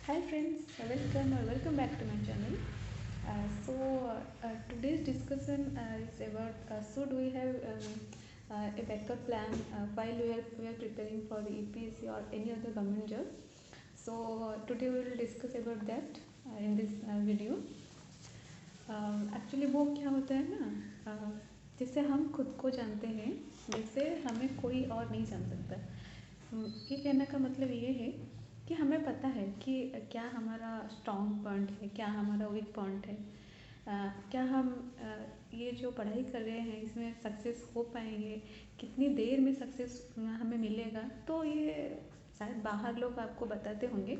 Hi friends, welcome back to my channel. Today's discussion is about should we have a backup plan while we are preparing for the EPSC or any other government job. Today we will discuss about that in this video. Actually वो क्या होता है ना, जिससे हम खुद को जानते हैं, जिससे हमें कोई और नहीं जान सकता। ये कहने का मतलब ये है कि हमें पता है कि क्या हमारा स्ट्रॉन्ग पॉइंट है, क्या हमारा वीक पॉइंट है, क्या हम ये जो पढ़ाई कर रहे हैं इसमें सक्सेस हो पाएंगे, कितनी देर में सक्सेस हमें मिलेगा। तो ये शायद बाहर लोग आपको बताते होंगे,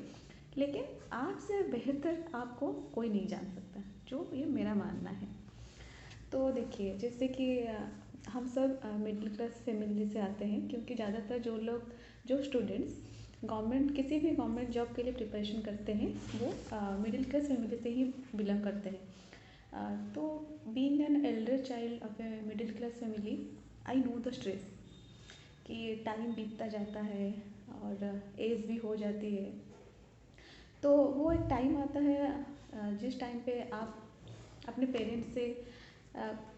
लेकिन आपसे बेहतर आपको कोई नहीं जान सकता, जो ये मेरा मानना है। तो देखिए, जैसे कि हम सब मिडिल क्लास फैमिली से आते हैं, क्योंकि ज़्यादातर जो स्टूडेंट्स किसी भी गवर्नमेंट जॉब के लिए प्रिपरेशन करते हैं वो मिडिल क्लास फैमिली से ही बिलोंग करते हैं। तो being an elder child of a middle class family, I know the stress कि टाइम बीतता जाता है और एज भी हो जाती है। तो वो एक टाइम आता है जिस टाइम पे आप अपने पेरेंट्स से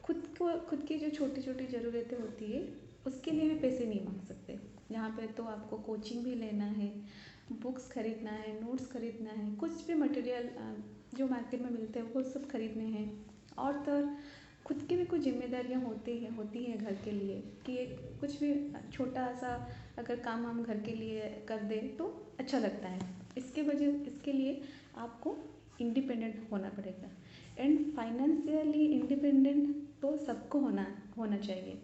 खुद की जो छोटी छोटी ज़रूरतें होती है उसके लिए भी पैसे नहीं मांग सकते। यहाँ पे तो आपको कोचिंग भी लेना है, बुक्स खरीदना है, नोट्स खरीदना है, कुछ भी मटेरियल जो मार्केट में मिलते हैं वो सब खरीदने हैं। और तो खुद की भी कुछ जिम्मेदारियाँ होती हैं घर के लिए, कि एक कुछ भी छोटा सा अगर काम हम घर के लिए कर दें तो अच्छा लगता है। इसके लिए आपको इंडिपेंडेंट होना पड़ेगा। एंड फाइनेंशियली इंडिपेंडेंट तो सबको होना चाहिए।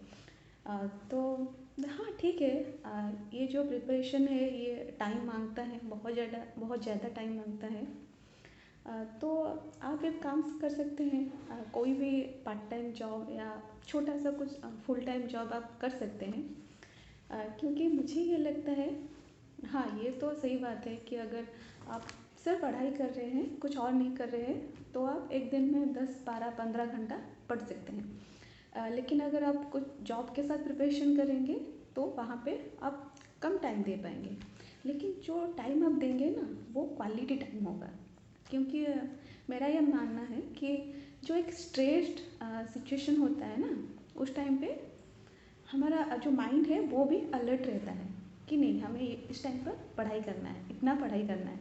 तो हाँ, ठीक है, ये जो प्रिपरेशन है ये टाइम मांगता है, बहुत ज़्यादा टाइम मांगता है। तो आप एक काम कर सकते हैं, कोई भी पार्ट टाइम जॉब या छोटा सा कुछ फुल टाइम जॉब आप कर सकते हैं। क्योंकि मुझे ये लगता है, हाँ ये तो सही बात है कि अगर आप सिर्फ पढ़ाई कर रहे हैं, कुछ और नहीं कर रहे हैं, तो आप एक दिन में 10, 12, 15 घंटा पढ़ सकते हैं। लेकिन अगर आप कुछ जॉब के साथ प्रिपरेशन करेंगे तो वहाँ पे आप कम टाइम दे पाएंगे। लेकिन जो टाइम आप देंगे ना वो क्वालिटी टाइम होगा। क्योंकि मेरा यह मानना है कि जो एक स्ट्रेस्ड सिचुएशन होता है ना, उस टाइम पे हमारा जो माइंड है वो भी अलर्ट रहता है कि नहीं, हमें इस टाइम पर पढ़ाई करना है, इतना पढ़ाई करना है।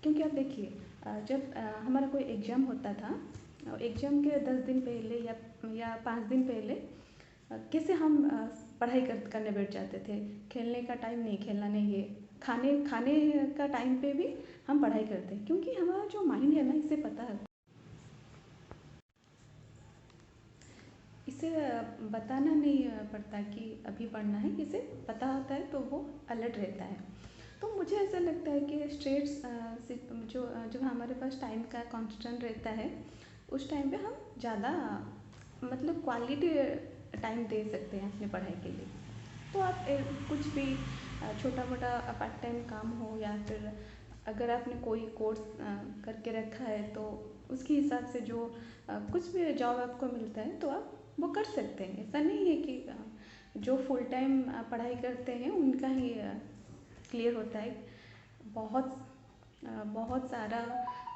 क्योंकि आप देखिए, जब हमारा कोई एग्ज़ाम होता था, एग्ज़ाम के 10 दिन पहले या 5 दिन पहले कैसे हम पढ़ाई करने बैठ जाते थे। खेलने का टाइम नहीं, खेलना नहीं है, खाने खाने का टाइम पे भी हम पढ़ाई करते हैं, क्योंकि हमारा जो माइंड है ना, इसे पता है, इसे बताना नहीं पड़ता कि अभी पढ़ना है, इसे पता होता है तो वो अलर्ट रहता है। तो मुझे ऐसा लगता है कि स्ट्रेट्स जो हमारे पास टाइम का कांस्टेंट रहता है, उस टाइम पे हम ज़्यादा मतलब क्वालिटी टाइम दे सकते हैं अपनी पढ़ाई के लिए। तो आप कुछ भी छोटा मोटा पार्ट टाइम काम हो, या फिर अगर आपने कोई कोर्स करके रखा है तो उसके हिसाब से जो कुछ भी जॉब आपको मिलता है तो आप वो कर सकते हैं। ऐसा नहीं है कि जो फुल टाइम पढ़ाई करते हैं उनका ही क्लियर होता है। बहुत बहुत सारा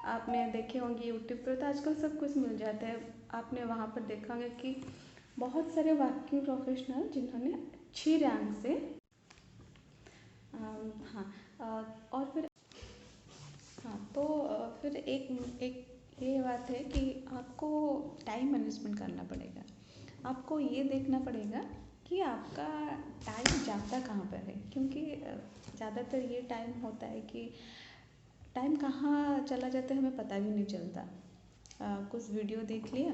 आपने देखे होंगे यूट्यूब पर, तो आजकल सब कुछ मिल जाता है। आपने वहाँ पर देखा होगा कि बहुत सारे वर्किंग प्रोफेशनल जिन्होंने अच्छी रैंक से हाँ, और फिर हाँ, तो फिर एक एक ये बात है कि आपको टाइम मैनेजमेंट करना पड़ेगा। आपको ये देखना पड़ेगा कि आपका टाइम जाता कहाँ पर है, क्योंकि ज़्यादातर ये टाइम होता है कि टाइम कहाँ चला जाता है हमें पता भी नहीं चलता। कुछ वीडियो देख लिया,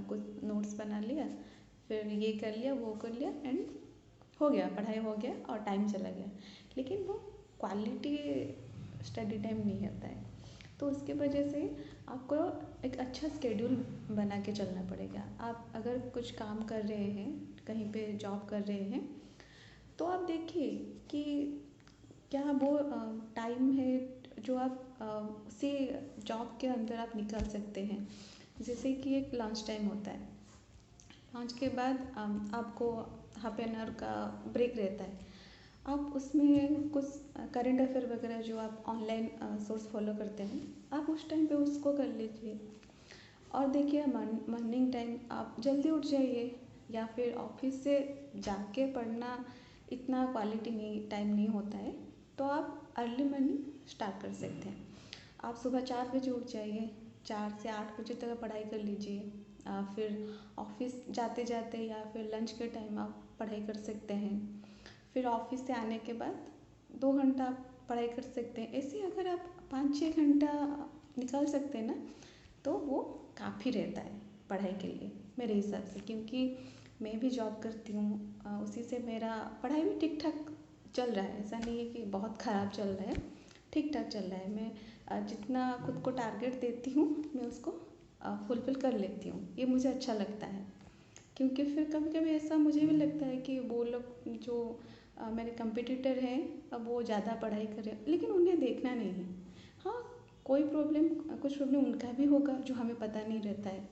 कुछ नोट्स बना लिया, फिर ये कर लिया, वो कर लिया, एंड हो गया, पढ़ाई हो गया और टाइम चला गया। लेकिन वो क्वालिटी स्टडी टाइम नहीं आता है। तो उसके वजह से आपको एक अच्छा स्केड्यूल बना के चलना पड़ेगा। आप अगर कुछ काम कर रहे हैं, कहीं पे जॉब कर रहे हैं, तो आप देखिए कि क्या वो टाइम है जो आप उसी जॉब के अंदर आप निकाल सकते हैं। जैसे कि एक लंच टाइम होता है, लंच के बाद आपको हाफ एन आवर का ब्रेक रहता है। आप उसमें कुछ करंट अफेयर वगैरह जो आप ऑनलाइन सोर्स फॉलो करते हैं, आप उस टाइम पे उसको कर लीजिए। और देखिए मॉर्निंग टाइम आप जल्दी उठ जाइए, या फिर ऑफिस से जाके पढ़ना इतना क्वालिटी नहीं टाइम नहीं होता है, तो आप अर्ली मॉर्निंग स्टार्ट कर सकते हैं। आप सुबह 4 बजे उठ जाइए, 4 से 8 बजे तक पढ़ाई कर लीजिए। फिर ऑफिस जाते जाते या फिर लंच के टाइम आप पढ़ाई कर सकते हैं। फिर ऑफिस से आने के बाद 2 घंटा आप पढ़ाई कर सकते हैं। ऐसे अगर आप 5-6 घंटा निकाल सकते हैं ना, तो वो काफ़ी रहता है पढ़ाई के लिए मेरे हिसाब से। क्योंकि मैं भी जॉब करती हूँ, उसी से मेरा पढ़ाई भी ठीक ठाक चल रहा है। ऐसा नहीं है कि बहुत ख़राब चल रहा है, ठीक ठाक चल रहा है। मैं जितना खुद को टारगेट देती हूँ मैं उसको फुलफ़िल कर लेती हूँ। ये मुझे अच्छा लगता है, क्योंकि फिर कभी कभी ऐसा मुझे भी लगता है कि वो लोग जो मेरे कंपटीटर हैं, अब वो ज़्यादा पढ़ाई कर रहे हैं, लेकिन उन्हें देखना नहीं है। हाँ, कोई प्रॉब्लम कुछ प्रॉब्लम उनका भी होगा जो हमें पता नहीं रहता है।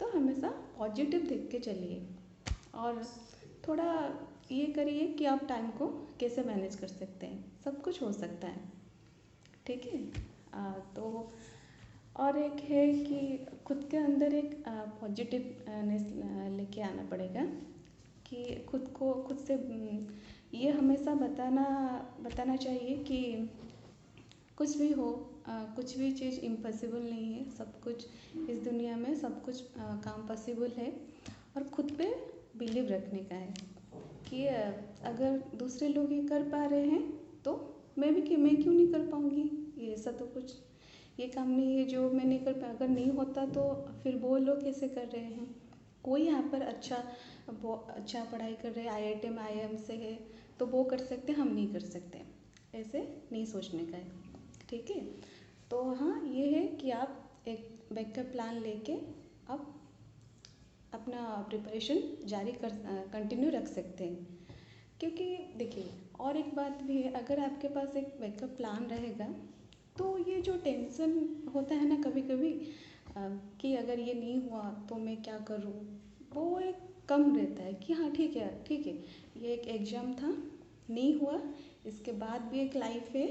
तो हमेशा पॉजिटिव देख के चलिए, और थोड़ा ये करिए कि आप टाइम को कैसे मैनेज कर सकते हैं। सब कुछ हो सकता है, ठीक है। तो और एक है कि खुद के अंदर एक पॉजिटिवनेस लेके आना पड़ेगा, कि खुद से ये हमेशा बताना चाहिए कि कुछ भी हो, कुछ भी चीज़ इम्पॉसिबल नहीं है। सब कुछ इस दुनिया में सब कुछ काम पॉसिबल है। और खुद पे बिलीव रखने का है कि अगर दूसरे लोग ये कर पा रहे हैं तो मैं क्यों नहीं कर पाऊँगी। ये ऐसा तो कुछ ये काम नहीं है जो मैं नहीं कर पा, अगर नहीं होता तो फिर वो लोग कैसे कर रहे हैं। कोई यहाँ पर अच्छा पढ़ाई कर रहे हैं, IIT में IIM से है, तो वो कर सकते, हम नहीं कर सकते। ऐसे नहीं सोचने का है, ठीक है। तो हाँ, ये है कि आप एक बैकअप प्लान लेके आप अपना प्रिपरेशन कंटिन्यू रख सकते हैं। क्योंकि देखिए, और एक बात भी है, अगर आपके पास एक बैकअप प्लान रहेगा तो ये जो टेंशन होता है ना कभी कभी, कि अगर ये नहीं हुआ तो मैं क्या करूँ, वो एक कम रहता है कि हाँ ठीक है, ये एक एग्ज़ाम था, नहीं हुआ, इसके बाद भी एक लाइफ है,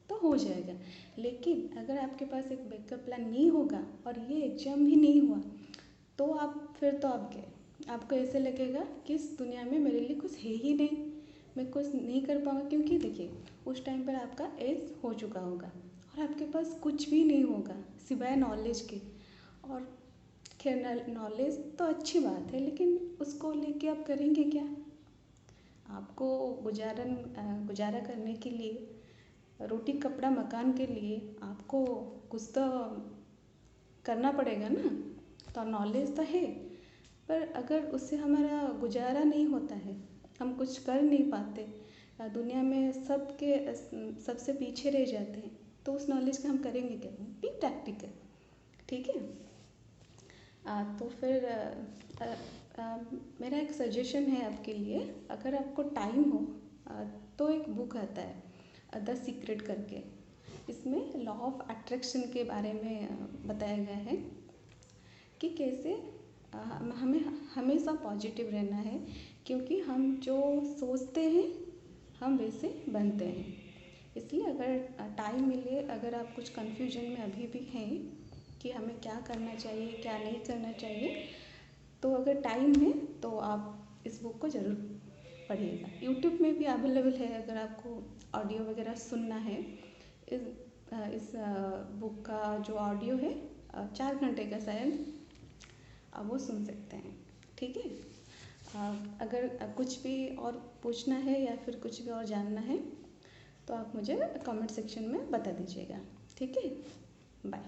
तो हो जाएगा। लेकिन अगर आपके पास एक बैकअप प्लान नहीं होगा और ये एग्ज़ाम भी नहीं हुआ, तो आपको ऐसे लगेगा कि इस दुनिया में मेरे लिए कुछ है ही नहीं, मैं कुछ नहीं कर पाऊँगा। क्योंकि देखिए, उस टाइम पर आपका एज हो चुका होगा और आपके पास कुछ भी नहीं होगा सिवाय नॉलेज के। और खैर, नॉलेज तो अच्छी बात है, लेकिन उसको लेके आप करेंगे क्या। आपको गुजारा करने के लिए, रोटी कपड़ा मकान के लिए आपको कुछ तो करना पड़ेगा ना। तो नॉलेज तो है, पर अगर उससे हमारा गुजारा नहीं होता है, हम कुछ कर नहीं पाते, दुनिया में सबसे पीछे रह जाते हैं, तो उस नॉलेज का हम करेंगे क्या। बी प्रैक्टिकल, ठीक है। तो फिर मेरा एक सजेशन है आपके लिए, अगर आपको टाइम हो तो एक बुक आता है द सीक्रेट करके। इसमें लॉ ऑफ अट्रैक्शन के बारे में बताया गया है कि कैसे हमें हमेशा पॉजिटिव रहना है, क्योंकि हम जो सोचते हैं हम वैसे बनते हैं। इसलिए अगर टाइम मिले, अगर आप कुछ कन्फ्यूजन में अभी भी हैं कि हमें क्या करना चाहिए क्या नहीं करना चाहिए, तो अगर टाइम है तो आप इस बुक को ज़रूर पढ़िएगा। यूट्यूब में भी अवेलेबल है, अगर आपको ऑडियो वगैरह सुनना है। इस बुक का जो ऑडियो है 4 घंटे का शायद, आप वो सुन सकते हैं, ठीक है। अगर कुछ भी और पूछना है या फिर कुछ भी और जानना है तो आप मुझे कमेंट सेक्शन में बता दीजिएगा, ठीक है। बाय।